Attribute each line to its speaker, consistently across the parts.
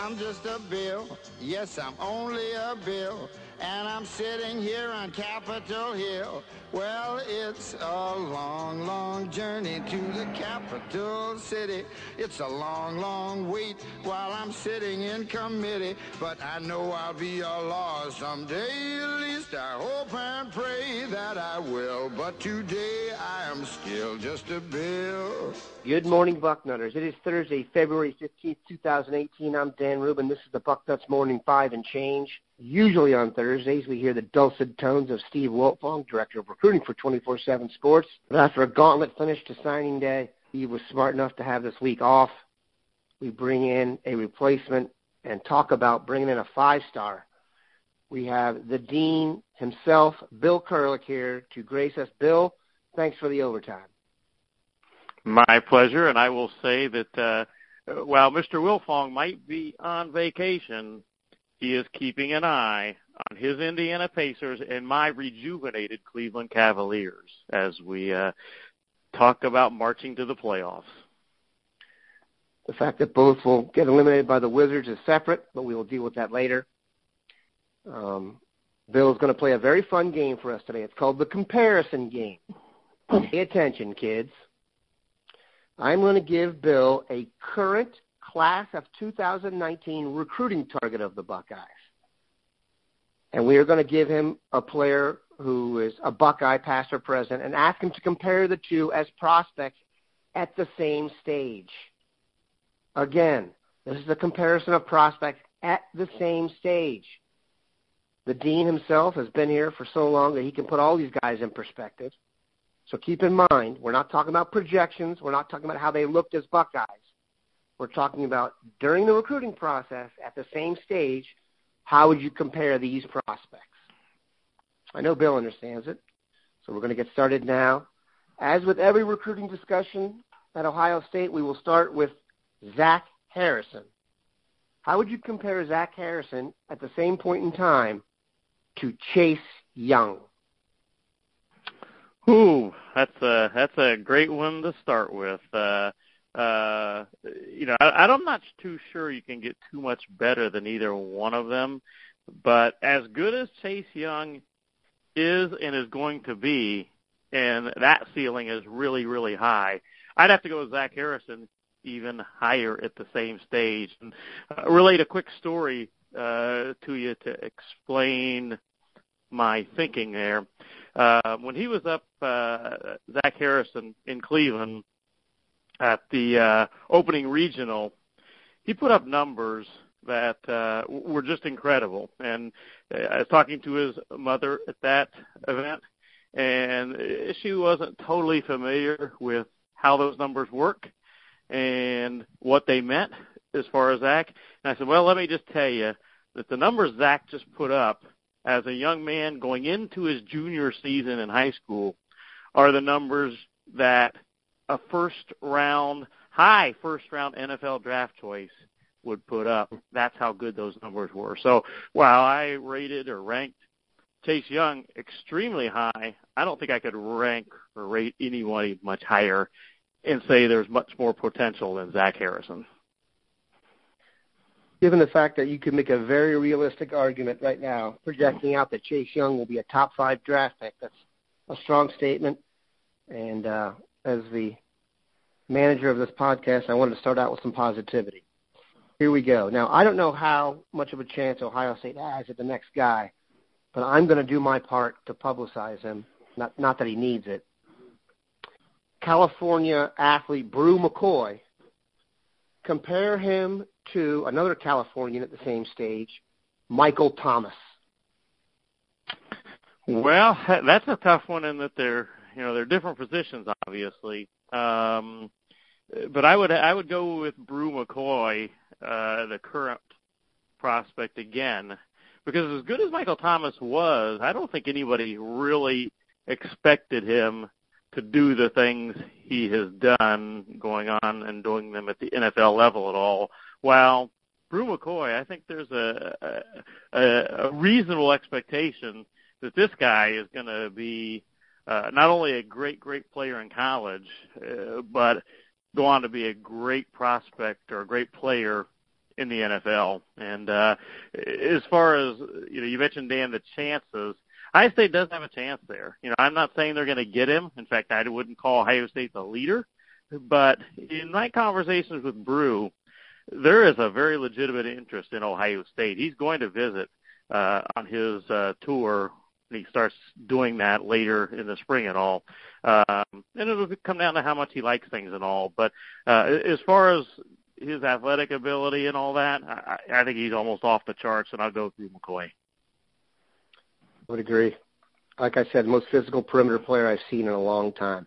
Speaker 1: I'm just a bill. Yes, I'm only a bill. And I'm sitting here on Capitol Hill. Well, it's a long, long journey to the capital city. It's a long, long wait while I'm sitting in committee. But I know I'll be a law someday. At least I hope and pray that I will. But today I am still just a bill.
Speaker 2: Good morning, Bucknutters. It is Thursday, February 15th, 2018. I'm Dan Rubin. This is the Bucknuts Morning 5 and Change. Usually on Thursdays, we hear the dulcet tones of Steve Wiltfong, Director of Recruiting for 24/7 Sports. But after a gauntlet finish to signing day, Steve was smart enough to have this week off. We bring in a replacement and talk about bringing in a five-star. We have the Dean himself, Bill Kurelic, here to grace us. Bill, thanks for the overtime.
Speaker 3: My pleasure, and I will say that while Mr. Wiltfong might be on vacation, he is keeping an eye on his Indiana Pacers and my rejuvenated Cleveland Cavaliers as we talk about marching to the playoffs.
Speaker 2: The fact that both will get eliminated by the Wizards is separate, but we will deal with that later. Bill is going to play a very fun game for us today. It's called the comparison game. Pay attention, kids. I'm going to give Bill a current class of 2019 recruiting target of the Buckeyes. And we are going to give him a player who is a Buckeye past or present and ask him to compare the two as prospects at the same stage. Again, this is a comparison of prospects at the same stage. The Dean himself has been here for so long that he can put all these guys in perspective. So keep in mind, we're not talking about projections. We're not talking about how they looked as Buckeyes. We're talking about during the recruiting process at the same stage, how would you compare these prospects? I know Bill understands it, so we're going to get started now. As with every recruiting discussion at Ohio State, we will start with Zach Harrison. How would you compare Zach Harrison at the same point in time to Chase Young?
Speaker 3: Ooh, that's a great one to start with. I'm not too sure you can get too much better than either one of them. But as good as Chase Young is and is going to be, and that ceiling is really, really high, I'd have to go with Zach Harrison even higher at the same stage. And relate a quick story to you to explain my thinking there. When he was up, Zach Harrison in Cleveland at the opening regional, he put up numbers that were just incredible. And I was talking to his mother at that event, and she wasn't totally familiar with how those numbers work and what they meant as far as Zach. And I said, well, let me just tell you that the numbers Zach just put up as a young man going into his junior season in high school are the numbers that a high first-round NFL draft choice would put up. That's how good those numbers were. So while I rated or ranked Chase Young extremely high, I don't think I could rank or rate anyone much higher and say there's much more potential than Zach Harrison.
Speaker 2: Given the fact that you could make a very realistic argument right now, projecting out that Chase Young will be a top 5 draft pick, that's a strong statement. And as the manager of this podcast, I wanted to start out with some positivity. Here we go. Now, I don't know how much of a chance Ohio State has at the next guy, but I'm going to do my part to publicize him, not that he needs it. California athlete Brew McCoy, compare him to another Californian at the same stage, Michael Thomas.
Speaker 3: Well, that's a tough one in that they're different positions, obviously. But I would go with Brew McCoy, the current prospect again, because as good as Michael Thomas was, I don't think anybody really expected him to do the things he has done going on and doing them at the NFL level at all. While Brew McCoy, I think there's a reasonable expectation that this guy is going to be not only a great player in college, but go on to be a great prospect or a great player in the NFL. And as far as, you mentioned, Dan, the chances, Ohio State does have a chance there. I'm not saying they're going to get him. In fact, I wouldn't call Ohio State the leader. But in my conversations with Brew, there is a very legitimate interest in Ohio State. He's going to visit on his tour, and he starts doing that later in the spring and all. And it'll come down to how much he likes things and all. But as far as his athletic ability and all that, I think he's almost off the charts, and I'll go through McCoy.
Speaker 2: I would agree. Like I said, most physical perimeter player I've seen in a long time.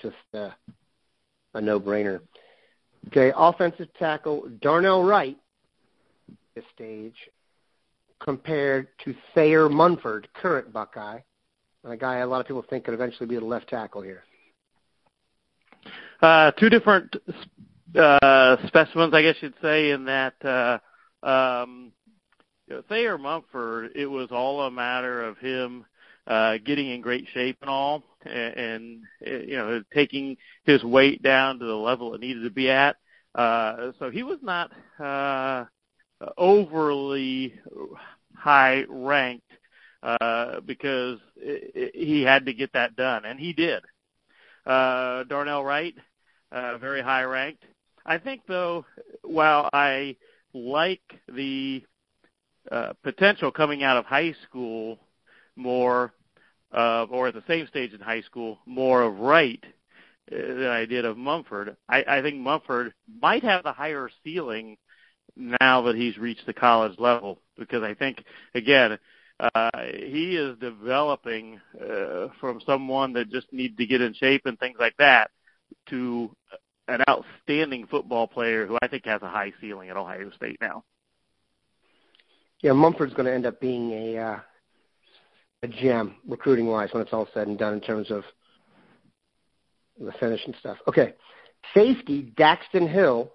Speaker 2: Just a no-brainer. Okay, offensive tackle Darnell Wright, this stage, compared to Thayer Munford, current Buckeye, and a guy a lot of people think could eventually be the left tackle here.
Speaker 3: Two different specimens, I guess you'd say, in that Thayer Munford, it was all a matter of him getting in great shape and all, and taking his weight down to the level it needed to be at. So he was not overly high ranked because he had to get that done, and he did. Darnell Wright, very high ranked. I think, though, while I like the potential coming out of high school more, or at the same stage in high school, more of Wright than I did of Munford, I think Munford might have the higher ceiling now that he's reached the college level, because I think, again, he is developing from someone that just needs to get in shape and things like that to an outstanding football player who I think has a high ceiling at Ohio State now.
Speaker 2: Yeah, Mumford's going to end up being a gem recruiting-wise when it's all said and done in terms of the finish and stuff. Okay, safety Daxton Hill,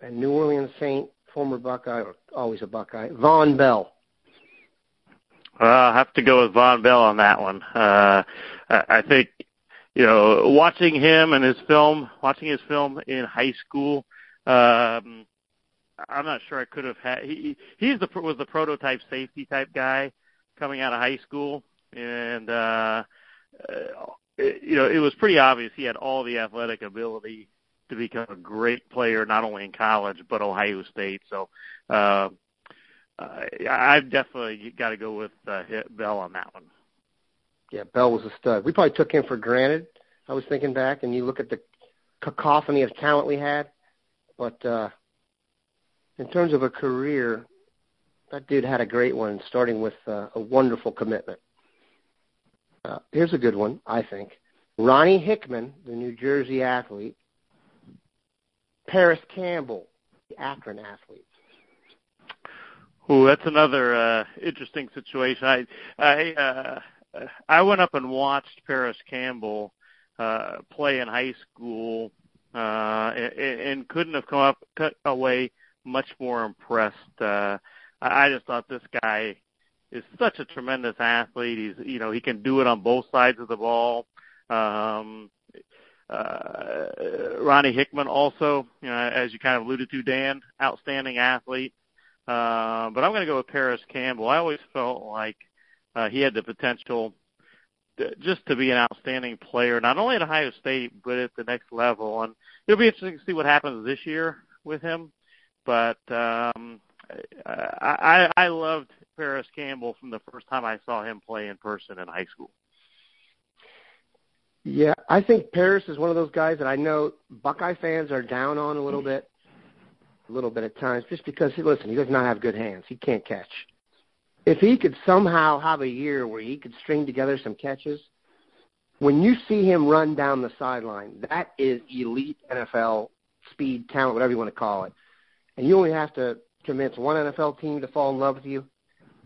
Speaker 2: and New Orleans Saint, former Buckeye, or always a Buckeye, Von Bell.
Speaker 3: I'll have to go with Von Bell on that one. I think, watching him and his film in high school, I'm not sure I could have had. He was the prototype safety type guy coming out of high school, and it was pretty obvious he had all the athletic ability to become a great player, not only in college but Ohio State. So I've definitely got to go with Bell on that one.
Speaker 2: Yeah, Bell was a stud. We probably took him for granted. I was thinking back, and you look at the cacophony of talent we had, but in terms of a career, that dude had a great one, starting with a wonderful commitment. Here's a good one, I think. Ronnie Hickman, the New Jersey athlete. Parris Campbell, the Akron athlete.
Speaker 3: Oh, that's another interesting situation. I went up and watched Parris Campbell play in high school and couldn't have come away much more impressed. I just thought this guy is such a tremendous athlete. He can do it on both sides of the ball. Ronnie Hickman also, as you kind of alluded to, Dan, outstanding athlete. But I'm going to go with Parris Campbell. I always felt like he had the potential just to be an outstanding player, not only at Ohio State, but at the next level. And it'll be interesting to see what happens this year with him. But I loved Parris Campbell from the first time I saw him play in person in high school.
Speaker 2: Yeah, I think Parris is one of those guys that I know Buckeye fans are down on a little bit at times, just because, he does not have good hands. He can't catch. If he could somehow have a year where he could string together some catches, when you see him run down the sideline, that is elite NFL speed, talent, whatever you want to call it. And you only have to convince one NFL team to fall in love with you.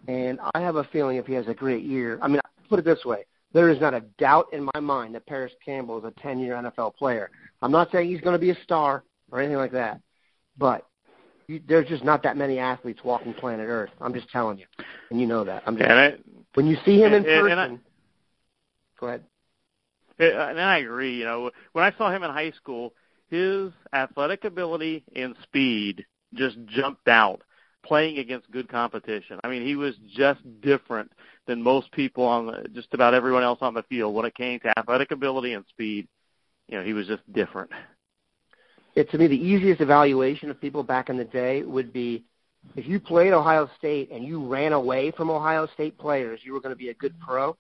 Speaker 2: And I have a feeling if he has a great year, put it this way, there is not a doubt in my mind that Parris Campbell is a 10-year NFL player. I'm not saying he's going to be a star or anything like that, but there's just not that many athletes walking planet Earth. I'm just telling you, and you know that. When you see him in person, go ahead.
Speaker 3: And I agree. When I saw him in high school, his athletic ability and speed just jumped out playing against good competition. I mean, he was just different than most people just about everyone else on the field when it came to athletic ability and speed. You know, he was just different.
Speaker 2: To me, the easiest evaluation of people back in the day would be if you played Ohio State and you ran away from Ohio State players, you were going to be a good pro.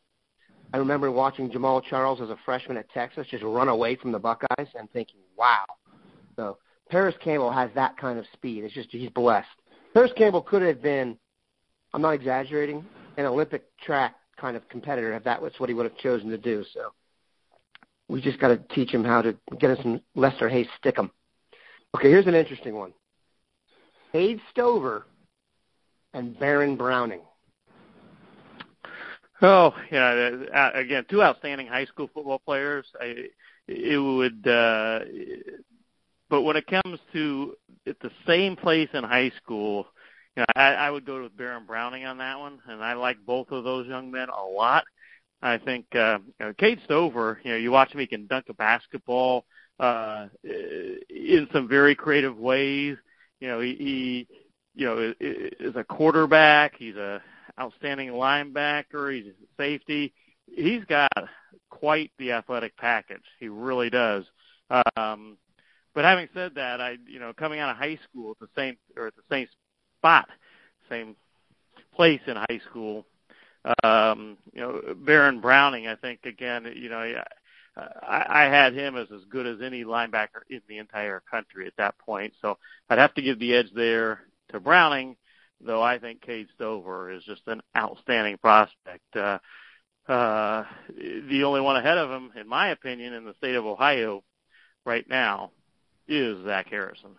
Speaker 2: I remember watching Jamal Charles as a freshman at Texas just run away from the Buckeyes and thinking, wow. So Parris Campbell has that kind of speed. It's just he's blessed. Parris Campbell could have been, I'm not exaggerating, an Olympic track kind of competitor if that was what he would have chosen to do. So we just got to teach him how to get us some Lester Hayes Stickum. Okay, here's an interesting one. Cade Stover and Baron Browning.
Speaker 3: Oh, yeah. Again, two outstanding high school football players. But when it comes to at the same place in high school, I would go with Baron Browning on that one, and I like both of those young men a lot. I think Cade Stover, you watch him, he can dunk a basketball in some very creative ways. He is a quarterback. He's a outstanding linebacker. He's a safety. He's got quite the athletic package. He really does. But having said that, coming out of high school at the same spot, same place in high school, Baron Browning, I think again, I had him as good as any linebacker in the entire country at that point. So I'd have to give the edge there to Browning, though I think Cade Stover is just an outstanding prospect. The only one ahead of him, in my opinion, in the state of Ohio right now is Zach Harrison.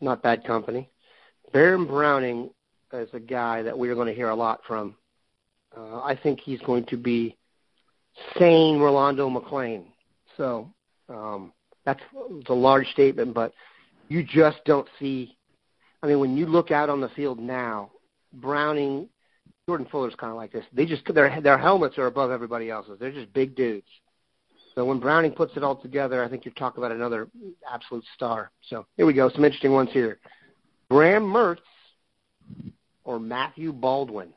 Speaker 2: Not bad company. Baron Browning is a guy that we are going to hear a lot from. I think he's going to be sane Rolando McClain. So that's a large statement, but you just don't see. I mean, when you look out on the field now, Browning, Jordan Fuller's kind of like this. Their helmets are above everybody else's. They're just big dudes. So when Browning puts it all together, I think you're talking about another absolute star. So here we go. Some interesting ones here. Graham Mertz or Matthew Baldwin?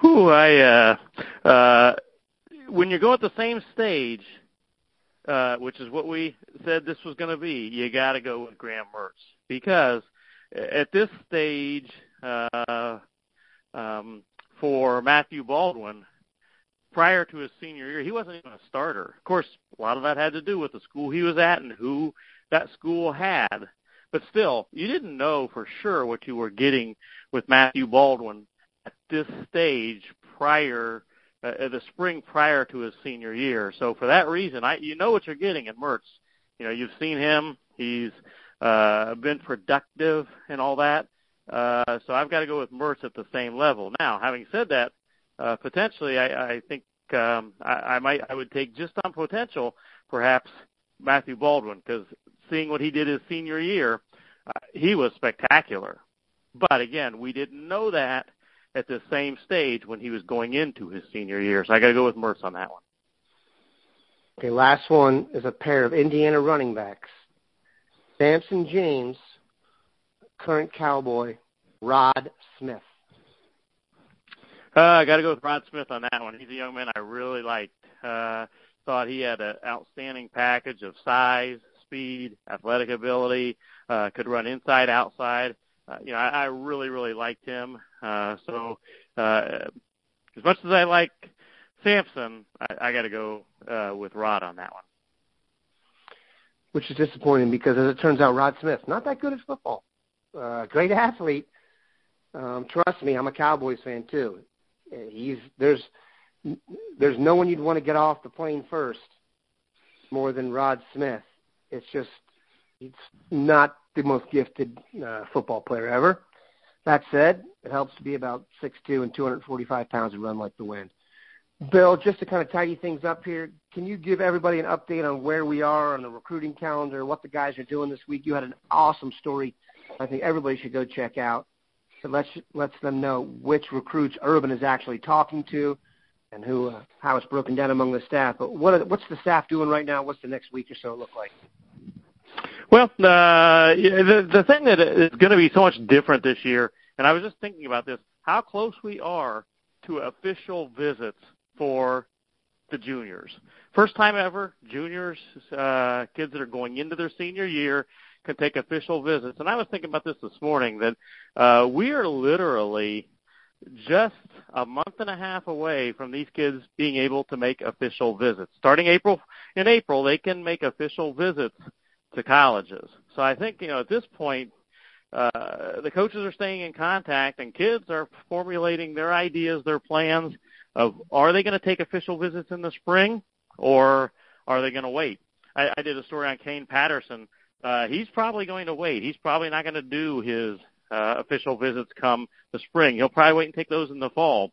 Speaker 3: When you go at the same stage, which is what we said this was going to be, you got to go with Graham Mertz because at this stage for Matthew Baldwin, prior to his senior year, he wasn't even a starter. Of course, a lot of that had to do with the school he was at and who that school had. But still, you didn't know for sure what you were getting with Matthew Baldwin at this stage the spring prior to his senior year. So for that reason, you know what you're getting in Mertz. You've seen him. He's been productive and all that. So I've got to go with Mertz at the same level. Now, having said that, potentially, I think I would take just on potential, perhaps Matthew Baldwin, because seeing what he did his senior year, he was spectacular. But again, we didn't know that at the same stage when he was going into his senior year. So I got to go with Mertz on that one.
Speaker 2: Okay, last one is a pair of Indiana running backs. Samson James, current Cowboy, Rod Smith.
Speaker 3: I got to go with Rod Smith on that one. He's a young man I really liked. Thought he had an outstanding package of size, speed, athletic ability, could run inside, outside. I really, really liked him. So as much as I like Samson, I got to go with Rod on that one.
Speaker 2: Which is disappointing because, as it turns out, Rod Smith, not that good at football. Great athlete. Trust me, I'm a Cowboys fan too. There's no one you'd want to get off the plane first more than Rod Smith. It's just he's not the most gifted football player ever. That said, it helps to be about 6'2" and 245 pounds and run like the wind. Bill, just to kind of tidy things up here, can you give everybody an update on where we are on the recruiting calendar, what the guys are doing this week? You had an awesome story I think everybody should go check out. It lets them know which recruits Urban is actually talking to and how it's broken down among the staff. But what's the staff doing right now? What's the next week or so look like?
Speaker 3: Well, the thing that is going to be so much different this year, and I was just thinking about this, how close we are to official visits for the juniors. First time ever, juniors, kids that are going into their senior year can take official visits. And I was thinking about this morning, that we are literally just a month and a half away from these kids being able to make official visits. Starting in April, they can make official visits to colleges. So I think, at this point, the coaches are staying in contact, and kids are formulating their ideas, their plans of, are they going to take official visits in the spring, or are they going to wait? I did a story on Kane Patterson. He's probably going to wait. He's probably not going to do his official visits come the spring. He'll probably wait and take those in the fall.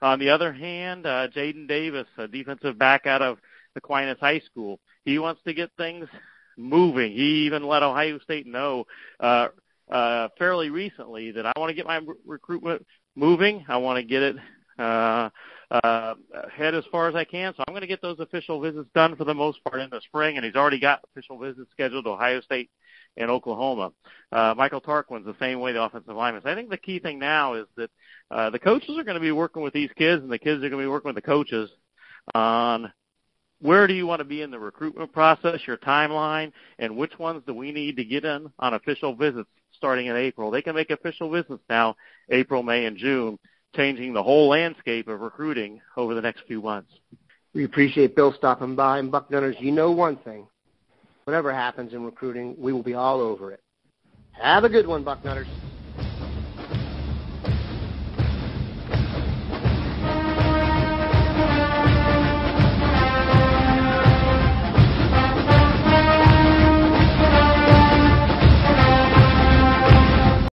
Speaker 3: On the other hand, Jaden Davis, a defensive back out of Aquinas High School, he wants to get things moving. He even let Ohio State know fairly recently that I want to get my recruitment moving. I want to get it ahead as far as I can, so I'm going to get those official visits done for the most part in the spring, and he's already got official visits scheduled to Ohio State and Oklahoma. Michael Tarquin's the same way, the offensive lineman. So I think the key thing now is that the coaches are going to be working with these kids, and the kids are going to be working with the coaches on where do you want to be in the recruitment process, your timeline, and which ones do we need to get in on official visits starting in April. They can make official visits now, April, May, and June, changing the whole landscape of recruiting over the next few months.
Speaker 2: We appreciate Bill stopping by. And Bucknutters, you know one thing. Whatever happens in recruiting, we will be all over it. Have a good one, Bucknutters.